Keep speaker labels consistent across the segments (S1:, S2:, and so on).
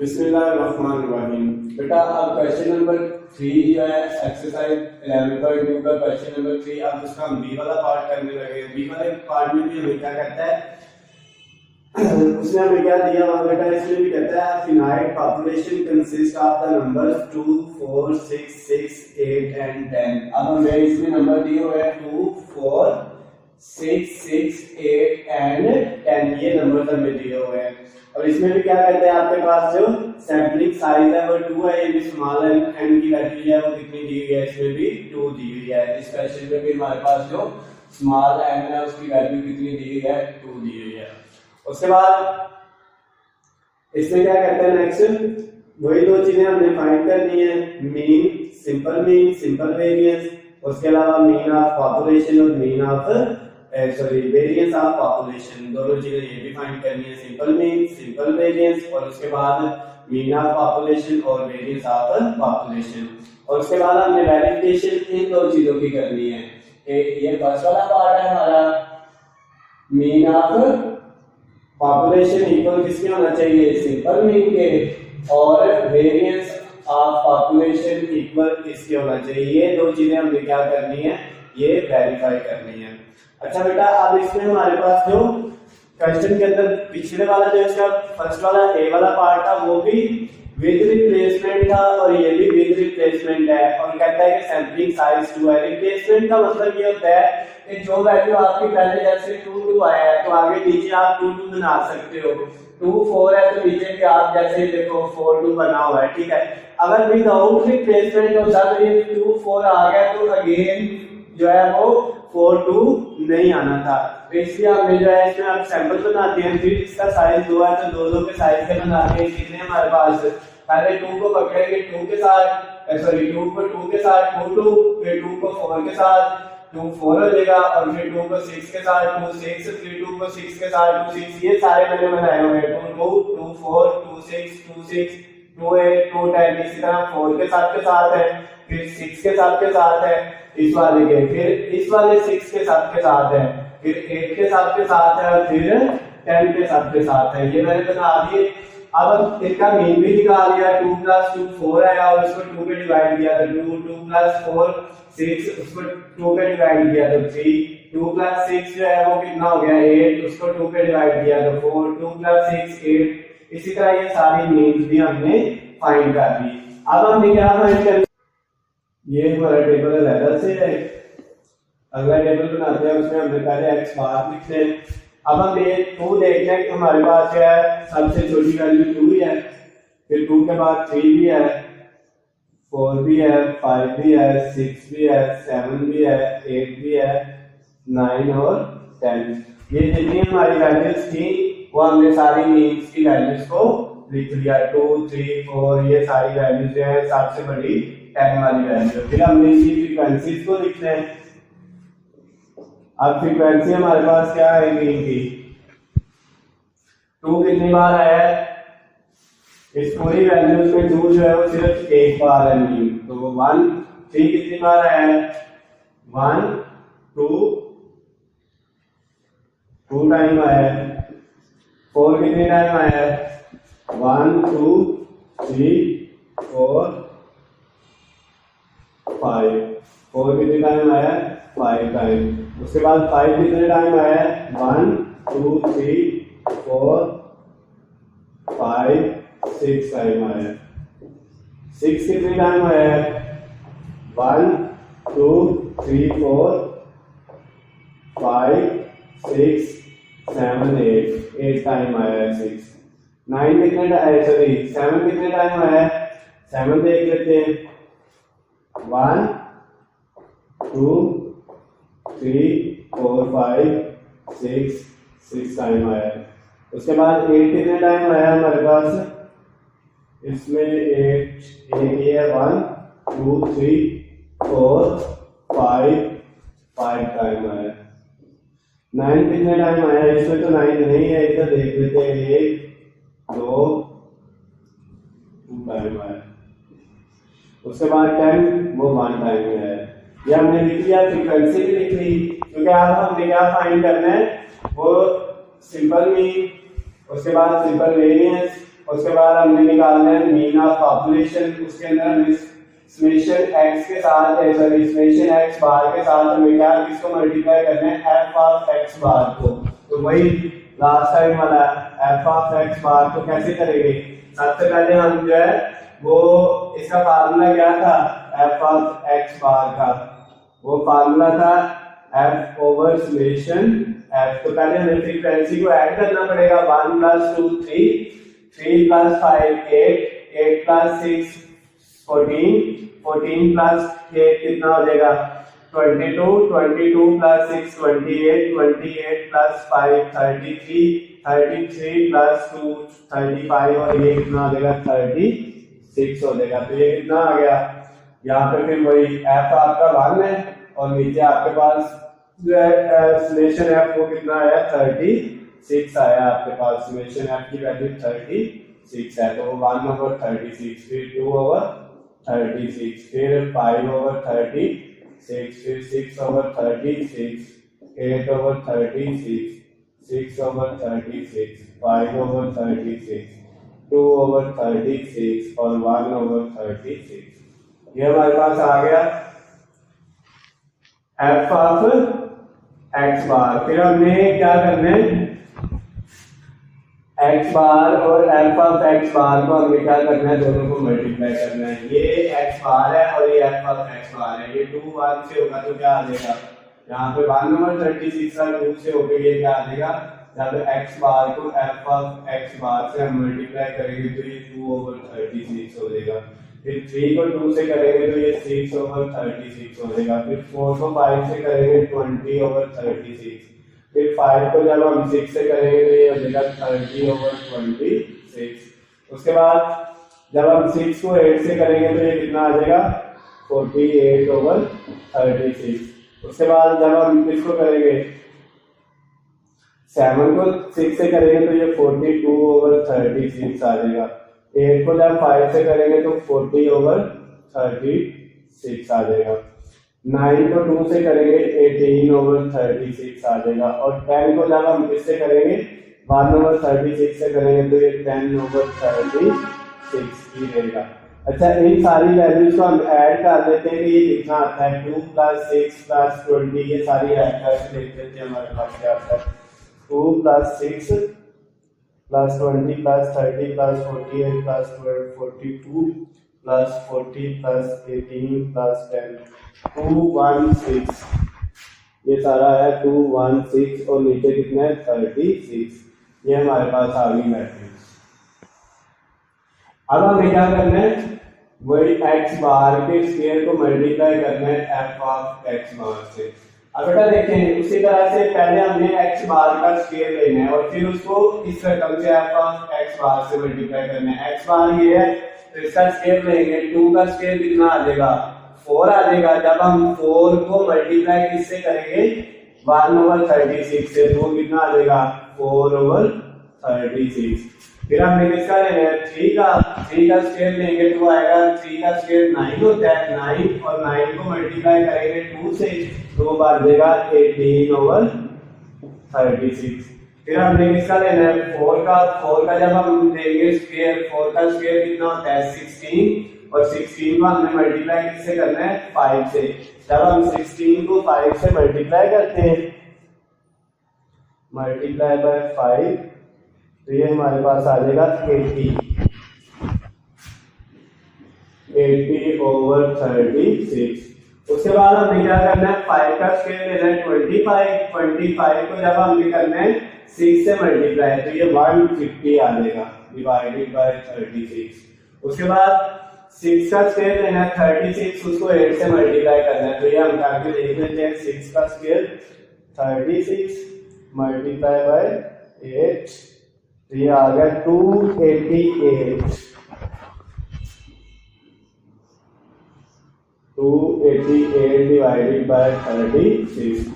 S1: बिस्मिल्लाहिर्रहमानिर्रहीम। बेटा अब क्वेश्चन नंबर 3 जो है एक्सरसाइज 11.2 का क्वेश्चन नंबर 3। अब उसका हम बी वाला पार्ट करने लगे। बी वाले पार्ट में भी हमें क्या कहता है, उसने हमें क्या दिया हुआ बेटा, इसमें भी कहता है finite population consist of the numbers 2, 4, 6, 6, 8 and 10। अब हमें इसमें नंबर दिए हुए हैं 2, 4, 6, 6, 8 एंड 10। ये नंबर हमें दिए हुए हैं। और इसमें भी क्या कहते हैं, आपके पास जो सैंपलिंग साइज है वो 2 है, ये भी स्मॉल एन की वैल्यू है वो कितनी दी हुई है, इसमें भी 2 दी हुई है। इस क्वेश्चन में भी हमारे पास जो स्मॉल एन है उसकी वैल्यू कितनी दी हुई है, 2 दी हुई है। उसके बाद इसमें क्या कहते हैं, नेक्स्ट वही दो चीजें हमने फाइंड करनी है, मीन, सिंपल वेरिएंस, उसके अलावा मीन ऑफ पॉपुलेशन और mean of variance of population. दोनों चीजें ये भी फाइंड करनी है, सिंपल मीन, सिंपल वेरिएंस, और उसके बाद मीन ऑफ पॉपुलेशन और वेरिएंस ऑफ पॉपुलेशन। और उसके बाद हमने वेरिफिकेशन इन दो चीजों की करनी है। ये फर्स्ट वाला पार्ट है हमारा, मीन ऑफ पॉपुलेशन इक्वल किसके होना चाहिए, सिंपल मीन के, और वेरिएंस ऑफ पॉपुलेशन इक्वल किसके होना चाहिए। ये दो चीजें हमने क्या करनी है, ये वेरीफाई करनी है। अच्छा बेटा, अब इसमें हमारे पास जो क्वेश्चन के अंदर पिछले वाला जो इसका फर्स्ट वाला ए वाला पार्ट था वो भी विद रिप्लेसमेंट था और ये भी विद रिप्लेसमेंट है। और कहता है कि सैंपलिंग साइज 2 है। रिप्लेसमेंट का मतलब ये होता है कि जो वैल्यू आपकी पहले जैसे 2, 2 आया है तो आगे नीचे आप 2, 2 बना सकते हो। 2, 4 है तो नीचे के आप जैसे देखो 4, 2 बना हुआ है, ठीक है। अगर विदाउट रिप्लेसमेंट होता तो ये 2, 4 आ गया तो अगेन जो है वो 4, 2 नहीं आना था। तो इसलिए हमने जो है इसमें आप सैंपल बनाते हैं, फिर इसका साइज 2 है तो 2, 2 के साइज के बनाते हैं। कितने हमारे पास, पहले 2 को पकड़ेंगे 2 के साथ, 2 को 2 के साथ 2, 2, फिर 2 को 4 के साथ 2, 4 हो जाएगा, और फिर 2 को 6 के साथ 2, 6, फिर 2 को 6 के साथ 2, 6। ये सारे मैंने बनाए हुए हैं, 2, 2, 2, 4, 2, 6, 2, 6, 2, 8, 2, 10। इसी तरह 4 के साथ है, फिर 6 के साथ है इस वाले के, फिर इस वाले 6 के साथ है, फिर 8 के साथ है, और फिर 10 के साथ है। ये मैंने बना दिए। अब इसका मीन भी निकाल लिया, 2 + 2 4 है और उसको 2 पे डिवाइड किया तो 2, 2 + 4 6, उसको 2 पे डिवाइड किया तो 3, 2 + 6 जो है वो कितना हो गया 8, उसको 2 पे डिवाइड किया तो 4, 2 + 6 8। इसी तरह ये सारी मीन्स भी हमने फाइंड कर ली। अब हमने क्या फाइंड कर, ये हमारा टेबल अलग से है, अगला टेबल बनाते हैं उसमें हमने पहले x बार लिखते हैं। अब हम ये 2 देखते हैं कि हमारे पास क्या है, सबसे छोटी वैल्यू 2 ही है, फिर 2 के बाद 3 भी है, 4 भी है, 5 भी है, 6 भी है, 7 भी है, 8 भी है, 9 और 10। ये जितनी हमारी वैल्यूज थी वो हमने सारी मीन्स की वैल्यूज को लिख लिया, 2, 3, 4, ये सारी वैल्यूज जो है सबसे बड़ी 10 वाली वैल्यू। फिर हमने इसकी फ्रीक्वेंसीज को लिखना है। अब फ्रीक्वेंसी हमारे पास क्या है, मीन की 2 कितनी बार आया है, इस पूरी वैल्यूज में 2 जो है वो सिर्फ एक बार है मीन, तो 1, 3 कितनी बार आया है, 1, 2 टाइम आया है, 4 कितनी टाइम आया है, 1, 2, 3, 4, 5, 4 कितने टाइम आया है, 5 टाइम। उसके बाद 5 कितने टाइम आया है, 1, 2, 3, 4, 5, 6 टाइम आया है। 6 कितने टाइम आया है, 1, 2, 3, 4, 5, 6, 7, 8 टाइम आया है 6। 9 कितने टाइम, सॉरी 7 कितने टाइम आया है, 7 देख लेते हैं, 1, 2, 3, 4, 5, 6 टाइम आया है। उसके बाद 8 कितने टाइम आया है हमारे पास, इसमें 8 ये है, 1, 2, 3, 4, 5 टाइम आया है। 9 कितने टाइम आया है, इसमें तो 9 नहीं है, इधर देख लेते हैं, 1, 2 टाइम आया। उसके बाद 10 वो 1 टाइम में है। ये हमने लिख लिया, फ्रीक्वेंसी भी लिख ली, क्योंकि अब हमने क्या फाइंड करना है, वो सिंपल मीन, उसके बाद सिंपल वेरिएंस, उसके बाद हमने निकालना है मीन ऑफ पॉपुलेशन। उसके अंदर हमने समेशन x के साथ सॉरी समेशन x बार के साथ हमें क्या किसको मल्टीप्लाई करना है f ऑफ x बार को। तो वही लास्ट टाइम वाला f ऑफ x बार को कैसे करेंगे, सबसे पहले हम जो है वो इसका फार्मूला क्या था f ऑफ x बार का, वो फार्मूला था f ओवर समेशन f। तो पहले हमें फ्रीक्वेंसी को ऐड करना पड़ेगा 1 + 2 3 3 + 5 8 8 + 6 14 14 + 8 कितना हो जाएगा 22 22 + 6 28 28 + 5 33 33 + 2 35 और ये कितना आ जाएगा 36 हो जाएगा। तो ये कितना आ गया, यहाँ पे फिर वही f आपका 1 है और नीचे आपके पास जो है समेशन f वो कितना आया 36 आया आपके पास। समेशन f की वैल्यू 36 है, तो वो 1/36 फिर 2/36 फिर 5/36 फिर 6/36 8/36 6/36 5/36 2/36 और 1/36। ये हमारे पास आ गया f ऑफ x बार। फिर हमने क्या करना है x बार और f ऑफ x बार को हमें क्या करना है, दोनों को मल्टीप्लाई करना है। ये x बार है और ये f ऑफ x बार है। ये 2 1 से होगा तो क्या आ जाएगा, यहाँ पे 1/36 और 2 से होकर ये क्या आ जाएगा, यहाँ पे x बार को f ऑफ x बार से हम मल्टीप्लाई करेंगे तो ये 2/36 हो जाएगा। फिर 3 को 2 से करेंगे तो ये 6/36 हो जाएगा। फिर 4 को 5 से करेंगे 20/36। फिर 5 को जब हम 6 से करेंगे तो ये हो जाएगा 30/26। उसके बाद जब हम 6 को 8 से करेंगे तो ये कितना आ जाएगा 48/36। उसके बाद जब हम इसको करेंगे 7 को 6 से करेंगे तो ये 42/36 आ जाएगा। 8 को जब 5 से करेंगे तो 40/36 आ जाएगा। 9 को 2 से करेंगे 18/36 आ जाएगा। और 10 को जब हम किससे करेंगे 1/36 से करेंगे तो ये 10/36 ही रहेगा। अच्छा, इन सारी वैल्यूज को हम ऐड कर लेते हैं कि ये कितना आता है 2 + 6 + 20। ये सारी ऐड करके देख लेते हैं हमारे पास क्या आता है 2 + 6 + 20 + 30 + 48 + 12 42 + 40 + 18 + 10 216। ये सारा है 216 और नीचे कितना है 36। ये हमारे पास आ गई मैट्रिक्स। अब हमें क्या करना है, वही x बार के स्क्वायर को मल्टीप्लाई करना है f ऑफ x बार से। अब बेटा देखें, उसी तरह से पहले हमने x बार का स्क्वायर लेना है और फिर उसको इस रकम से f ऑफ x बार से मल्टीप्लाई करना है। x बार ये है तो इसका स्क्वायर लेंगे, 2 का स्क्वायर कितना आ जाएगा 4 आ जाएगा। जब हम 4 को मल्टीप्लाई किससे करेंगे 1/36 से, तो कितना आ जाएगा 4/36। फिर हमने किसका लेना है 3 का स्क्वायर लेंगे तो आएगा 3 का स्क्वायर 9 होता है 9 और 9 को मल्टीप्लाई करेंगे 2 से तो वो आ जाएगा 18/36। फिर हमने किसका लेना है 4 का जब हम लेंगे स्क्वायर 4 का स्क्वायर कितना होता है 16 और 16 को हमने मल्टीप्लाई किससे करना है 5 से। जब हम 16 को 5 से मल्टीप्लाई करते हैं मल्टीप्लाई बाय 5 तो ये हमारे पास आ जाएगा 80/36। उसके बाद हमें क्या करना है 5 का स्क्वायर लेना है 25 को जब हमने करना है 6 से मल्टीप्लाई तो ये 150 आ जाएगा डिवाइडेड बाय 36। उसके बाद 6 का स्क्वायर लेना है 36, उसको 8 से मल्टीप्लाई करना है तो ये हम करके देख लेते हैं 6 का स्क्वायर 36 मल्टीप्लाई बाय 8 तो ये आ गया 288 डिवाइडेड बाय 36।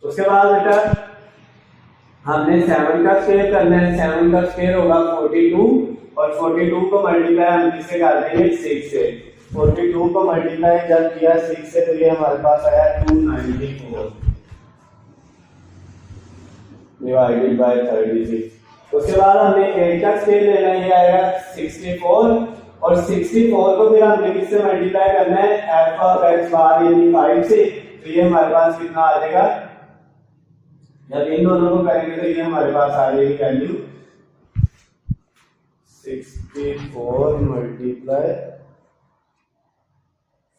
S1: उसके बाद बेटा हमने 7 का स्क्वायर करना है। 7 का स्क्वायर होगा 42 और 42 को मल्टीप्लाई हम किससे कर देंगे 6 से। 42 को मल्टीप्लाई जब किया 6 से तो ये हमारे पास आया 294 डिवाइडेड बाय 36। उसके बाद हमें 8 का स्केयर लेना है, ये आएगा 64 और 64 को फिर हमने किससे मल्टीप्लाई करना है, एफ ऑफ एक्स बार यानी 5 से। तो ये हमारे पास कितना आ जाएगा, जब इन दोनों को करेंगे तो ये हमारे पास आ जाएगी वैल्यू 64 मल्टीप्लाई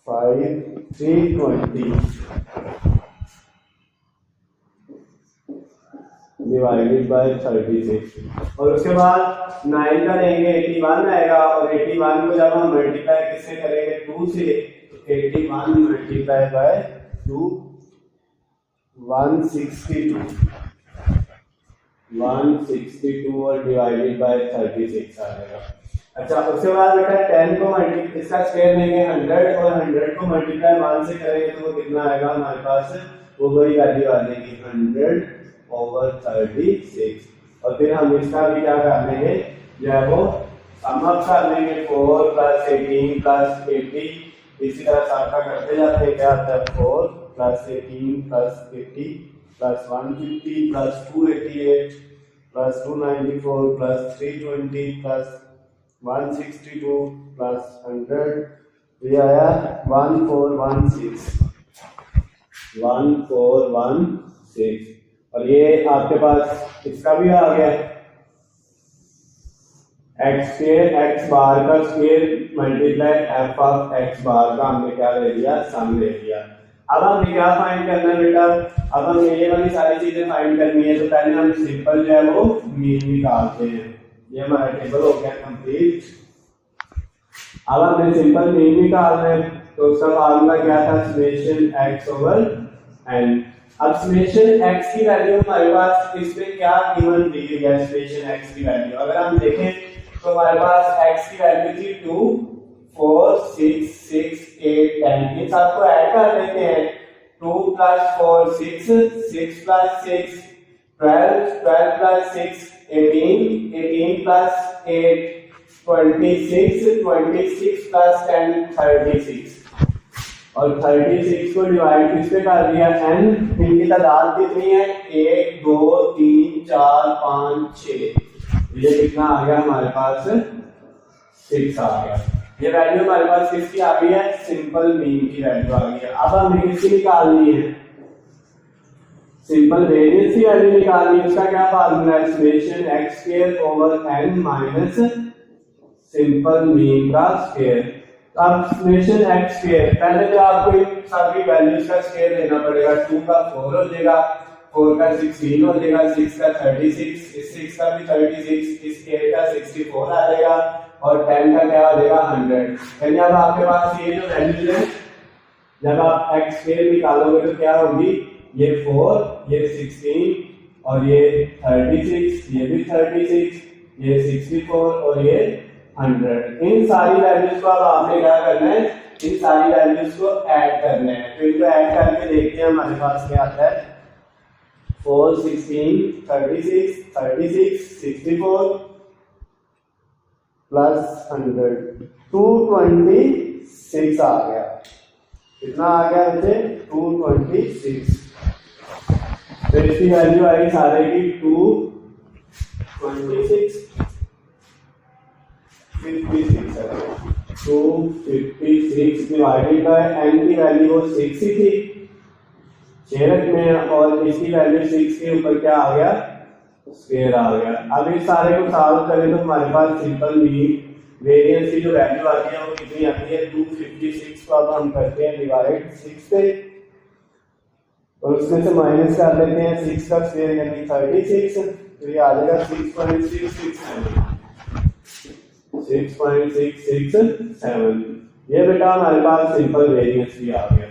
S1: 5 320 डिवाइडेड बाय 36। और उसके बाद 9 का लेंगे 81 आएगा, और 81 को जब हम मल्टीप्लाई किससे करेंगे 2 से, तो 81 मल्टीप्लाई बाय 2 162 और डिवाइडेड बाय 36 आ जाएगा। अच्छा, उसके बाद बेटा 10 को मल्टीप्लाई इसका स्क्वायर लेंगे 100 और 100 को मल्टीप्लाई 1 से करेंगे तो वो कितना आएगा हमारे पास, वो वही वैल्यू आ जाएगी 100/36। और फिर हम इसका भी क्या कर लेंगे, जो है वो सम अप कर लेंगे 4 + 18 + 80। इसी तरह सबका करते जाते हैं, क्या आता है 4 + 18 + 80 + 150 + 288 + 294 + 320 + 162 + 100, ये आया 1416। और ये आपके पास इसका भी आ गया x बार का square multiply f of x बार का हमने क्या ले लिया, सम ले लिया। अब हमें क्या फाइंड करना है बेटा, अब हमें ये वाली सारी चीजें फाइंड करनी है। तो पहले हम सिंपल जो है वो मीन निकालते हैं। ये हमारा टेबल हो गया कंप्लीट। अब हमें सिंपल मीन निकालना है, तो उसका फार्मूला क्या था, समेशन x/n। अब समेशन x की वैल्यू हमारे पास इसमें क्या गिवन दी गई है, समेशन x की वैल्यू अगर हम देखें तो हमारे पास x की वैल्यू थी 2 4 6 6 8 10। इन सबको ऐड कर लेते हैं, 2 + 4 6 6 + 6 12 12 + 6 18 18 + 8 26 26 + 10 36। और 36 को डिवाइड किससे कर दिया, n। इनकी तादाद कितनी है, 1 2 3 4 5 6। ये कितना आ गया हमारे पास, 6 आ गया। ये वैल्यू हमारे पास किसकी आ गई है, सिंपल मीन की वैल्यू आ गई है। अब हमें किसकी निकालनी है, सिंपल वेरिएंस की वैल्यू निकालनी है। उसका क्या फार्मूला है, summation x² / n minus simple mean का स्क्वायर। अब समेशन x², पहले तो आपको इन सभी वैल्यूज का स्क्वायर लेना पड़ेगा। 2 का 4 हो जाएगा, 4 का 16 हो जाएगा, 6 का 36, इस 6 का भी 36, इस 8 का 64 आ जाएगा, और 10 का क्या हो जाएगा 100। यानी अब आपके पास ये जो वैल्यूज है, जब आप x² निकालोगे तो क्या होगी, ये 4 ये 16 और ये 36, ये भी 36, ये 64 और ये 100। इन सारी वैल्यूज को अब आपने क्या करना है, इन सारी वैल्यूज को ऐड करना है। तो इनको ऐड करके देखते हैं हमारे पास क्या आता है, 4 16 36 36 64 प्लस 100 226 आ गया। कितना आ गया मुझे, 226। तो इसकी वैल्यू आएगी सारे की 226 256 डिवाइडेड बाय n की वैल्यू वो 6 ही थी, 6 रखने हैं, और इसकी वैल्यू 6 के ऊपर क्या आ गया, स्क्वायर आ गया। अब इस सारे को सॉल्व करें तो हमारे पास सिंपल मीन वेरिएंस की जो वैल्यू आती है वो कितनी आती है, 256 को अब हम करते हैं डिवाइड 6 से, और उसमें से माइनस कर लेते हैं 6 का स्क्वायर यानी 36। तो ये आ जाएगा 6.667। ये बेटा हमारे पास सिंपल वेरिएंस भी आ गया।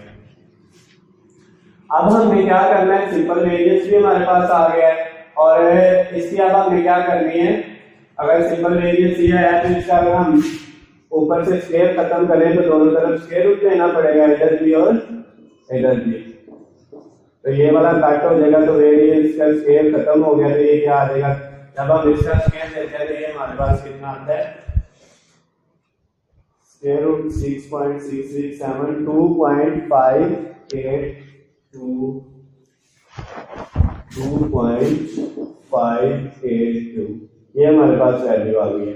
S1: अब हमें क्या करना है, सिंपल वेरिएंस भी हमारे पास आ गया है, और इसकी अब हमें क्या करनी है, अगर सिंपल वेरिएंस ये है तो इसका अगर हम ऊपर से स्क्वायर खत्म करें तो दोनों तरफ स्क्वायर रूट लेना पड़ेगा, इधर भी और इधर भी। तो ये वाला कट हो जाएगा, तो वेरिएंस का स्क्वायर खत्म हो गया, तो ये क्या आ जाएगा, जब हम इसका स्क्वायर लेते हैं तो ये हमारे पास कितना आता है, स्क्वायर रूट 6.667 2.582 ये हमारे पास वैल्यू आ गई है।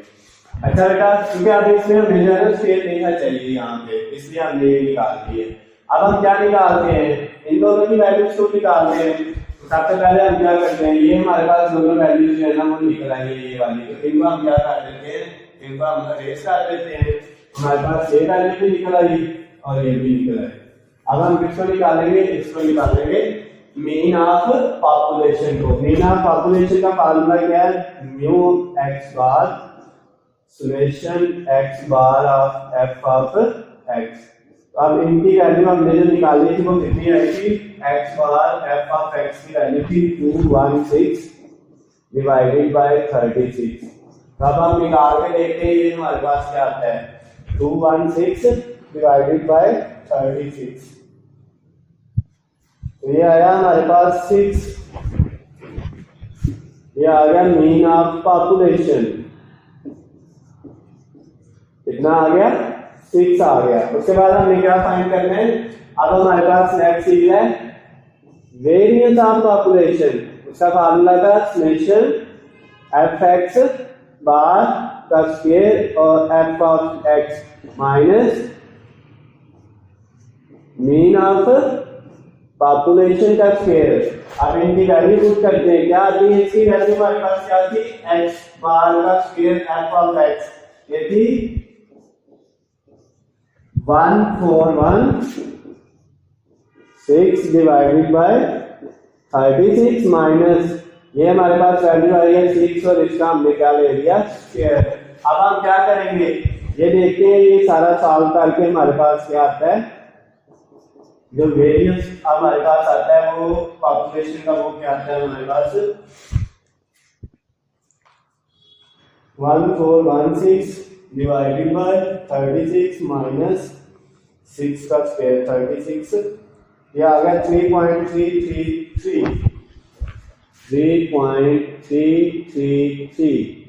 S1: अच्छा बेटा, क्योंकि अब इसमें हमें जो है ना स्केल देखना चाहिए यहाँ पे, इसलिए हमने ये निकाल दी है। अब हम क्या निकालते हैं, इन दोनों की वैल्यूज को निकालते हैं। सबसे पहले हम क्या करते हैं, ये हमारे पास दोनों वैल्यूज जो है ना वो निकल आई है ये वाली, तो इनको हम क्या कर देते हैं, इनको हम अरेज कर देते हैं। हमारे पास ये वैल्यू भी निकल आई और ये भी निकल आई। अब हम किसको निकालेंगे, इसको निकालेंगे मीन ऑफ पॉपुलेशन को। मीन ऑफ पॉपुलेशन का फार्मूला क्या है, mu x bar summation x bar of F of x. अब इनकी वैल्यू हमने जो निकाली थी वो कितनी आई थी, x bar F of x की वैल्यू थी 216 डिवाइडेड बाय 36। अब हम निकाल के देखते हैं ये हमारे पास क्या आता है, 216 डिवाइडेड बाय 36, तो ये आया हमारे पास 6। ये आ गया मीन ऑफ पॉपुलेशन, कितना आ गया, 6 आ गया। उसके बाद हमें क्या फाइंड करना है, अब हमारे पास नेक्स्ट चीज है वेरिएंस ऑफ पॉपुलेशन। उसका फार्मूला था समेशन एफ एक्स बार का स्क्वायर और F of x minus mean of population का स्क्वायर। अब इनकी वैल्यू पुट करते हैं, क्या आती है इसकी वैल्यू हमारे पास, क्या थी, एक्स बार का स्क्वायर एफ ऑफ एक्स, ये थी 1416 डिवाइडेड बाय 36 माइनस ये हमारे पास वैल्यू आई है 6 और इसका हमने क्या ले लिया स्क्वायर। अब हम क्या करेंगे, ये देखते हैं ये सारा सॉल्व करके हमारे पास क्या आता है, जो वेरिएंस हमारे पास आता है वो पॉपुलेशन का, वो क्या आता है हमारे पास 1416 डिवाइडेड बाय 36 माइनस 6 का स्क्वायर 36, ये आ गया 3.333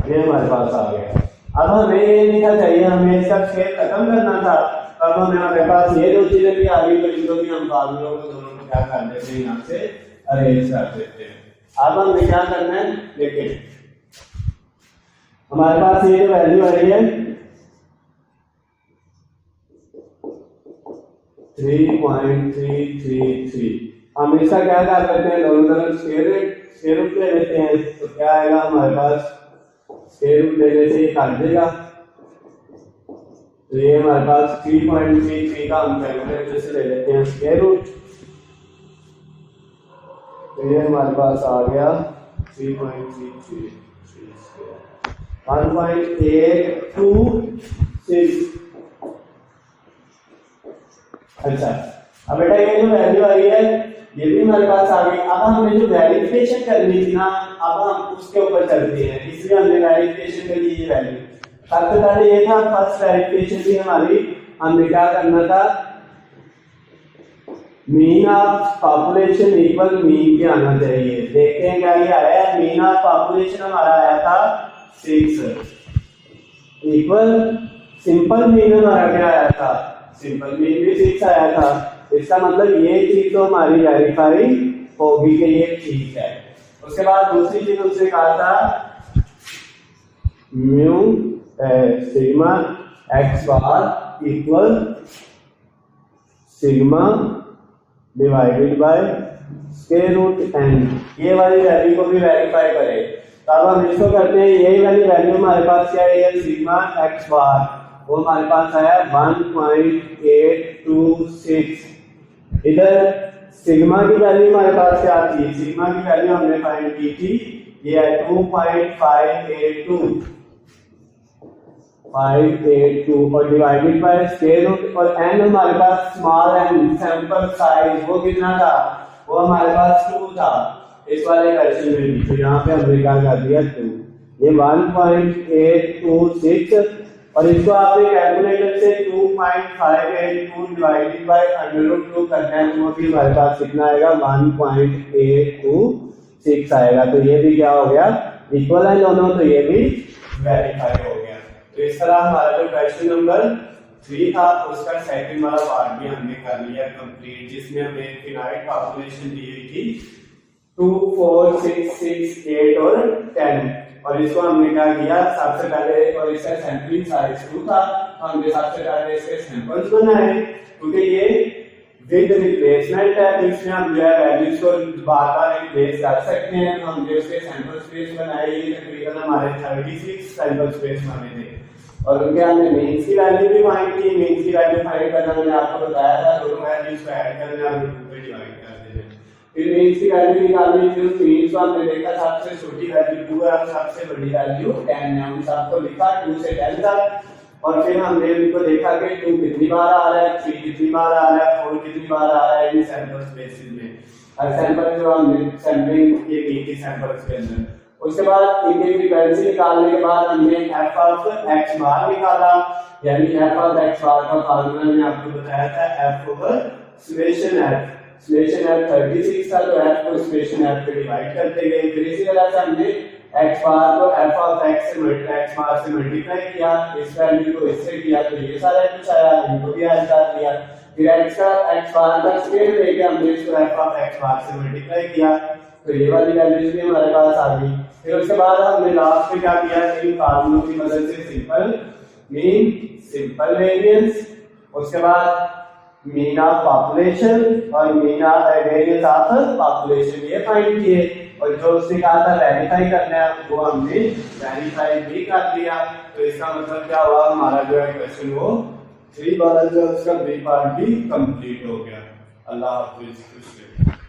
S1: ये हमारे पास आ गया। अब हमें ये लिखना चाहिए, हमें इसका स्क्वायर खत्म करना था, अब हमारे पास ये दो चीजें भी आ गई, तो इनको भी हम फार्मूलों को दोनों को क्या कर देते हैं, यहाँ से अरेंज कर देते हैं। अब हमें क्या करना है, देखिए हमारे पास ये वैल्यू आ रही है 3.333, हम इसका क्या कर सकते हैं, दोनों तरफ स्क्वायर रूट ले लेते हैं, तो क्या आएगा हमारे पास, स्क्वायर रूट लेने से ये काट देगा, तो ये हमारे पास 3.33 का हम कैलकुलेटर से ले लेते हैं स्क्वायर रूट, तो ये हमारे पास आ गया 3.33 1.826। अच्छा, अब बेटा ये जो वैल्यू आई है ये भी हमारे पास आ गई। अब हमें जो वेरिफिकेशन करनी थी ना, अब हम उसके ऊपर चलते हैं, इसलिए हमने वेरिफिकेशन के लिए ये वैल्यू, सबसे पहले ये था फर्स्ट वेरिफिकेशन थी हमारी, हमने क्या करना था, mean of population equal mean के आना चाहिए। देखते हैं क्या ये आया है, मीन ऑफ पॉपुलेशन हमारा आया था 6 इक्वल सिंपल मीन हमारा क्या आया था, सिंपल मीन भी 6 आया था। इसका मतलब ये चीज तो हमारी वेरीफाई होगी कि ये ठीक है। उसके बाद दूसरी चीज उसने कहा था mu sigma x bar equal sigma divided by square root n, ये वाली वैल्यू को भी वेरीफाई करें। तो अब हम इसको करते हैं, यही वाली वैल्यू हमारे पास क्या है, सिग्मा एक्स बार, वो हमारे पास आया 1.826। इधर सिग्मा की वैल्यू हमारे पास क्या थी, सिग्मा की वैल्यू हमने फाइंड की थी, ये है 2.582 और डिवाइडेड बाय स्क्वायर रूट, और एन हमारे पास स्मॉल एन सैंपल साइज वो कितना था, वो हमारे पास 2 था इस वाले क्वेश्चन में भी, तो यहाँ पे हमने क्या कर दिया 2, ये 1.826 और इसको आपने कैलकुलेटर से 2.582 डिवाइडेड बाय √2 करना है, तो भी हमारे पास कितना आएगा 1.826 आएगा। तो ये भी क्या हो गया, इक्वल है दोनों, तो ये भी वेरीफाई हो गया। तो इस तरह हमारा जो क्वेश्चन नंबर 3 था उसका सेकंड वाला पार्ट भी हमने कर लिया कंप्लीट, जिसमें हमें फिनाइट पॉपुलेशन दी हुई थी 2, 4, 6, 6, 8 और 10। और इसको हमने क्या किया, सबसे पहले, और इसका सैंपलिंग साइज 2 था, हमने सबसे पहले इसके सैंपल्स बनाए, क्योंकि ये विद रिप्लेसमेंट है, तो इसमें हम जो है वैल्यूज को बार बार रिप्लेस कर सकते हैं। तो हमने उसके सैंपल स्पेस बनाए, ये तकरीबन हमारे 36 सैंपल स्पेस बने थे, और उनके हमने मीन्स की वैल्यू भी फाइंड की। मीन्स की वैल्यू फाइंड करना मैंने आपको बताया था, दोनों वैल्यूज को ऐड करना और उनको डिवाइड कर देना। फिर मीन्स की वैल्यू निकालनी थी, उस मीन्स को हमने देखा सबसे छोटी वैल्यू 2 है और सबसे बड़ी वैल्यू 10 है, उन सबको लिखा 2 से 10 तक। और फिर हमने उनको देखा कि 2 कितनी बार आ रहा है, 3 कितनी बार आ रहा है, 4 कितनी बार आ रहा है इन सैंपल स्पेसेस में, हर सैंपल जो हमने सैंपलिंग ये की थी सैंपल्स के अंदर। उसके बाद इनकी फ्रीक्वेंसी निकालने के बाद हमने f ऑफ x बार निकाला, यानी f ऑफ x बार का फार्मूला मैंने आपको बताया था f over summation f। Summation f 36 था, तो f को समेशन f पे डिवाइड करते गए। फिर इसी तरह से हमने x बार को f ऑफ x से मल्टीप्लाई किया, इस वैल्यू को इससे किया, तो ये सारा कुछ आया, इनको भी ऐड कर दिया। फिर x बार का स्क्वायर लेके हमने इसको f ऑफ x बार से मल्टीप्लाई किया, तो ये वाली वैल्यूज भी हमारे पास आ गई। फिर उसके बाद हमने लास्ट में क्या किया, इन फार्मूलों की मदद से सिंपल मीन, सिंपल वेरिएंस, उसके बाद मीन ऑफ पॉपुलेशन और mean of variance of population ये फाइंड किए। और जो उसने कहा था वेरीफाई करना है, वो हमने वेरीफाई भी कर दिया। तो इसका मतलब क्या हुआ, हमारा जो है क्वेश्चन वो 3 वाला जो उसका बी पार्ट भी कंप्लीट हो गया। अल्लाह हाफिज।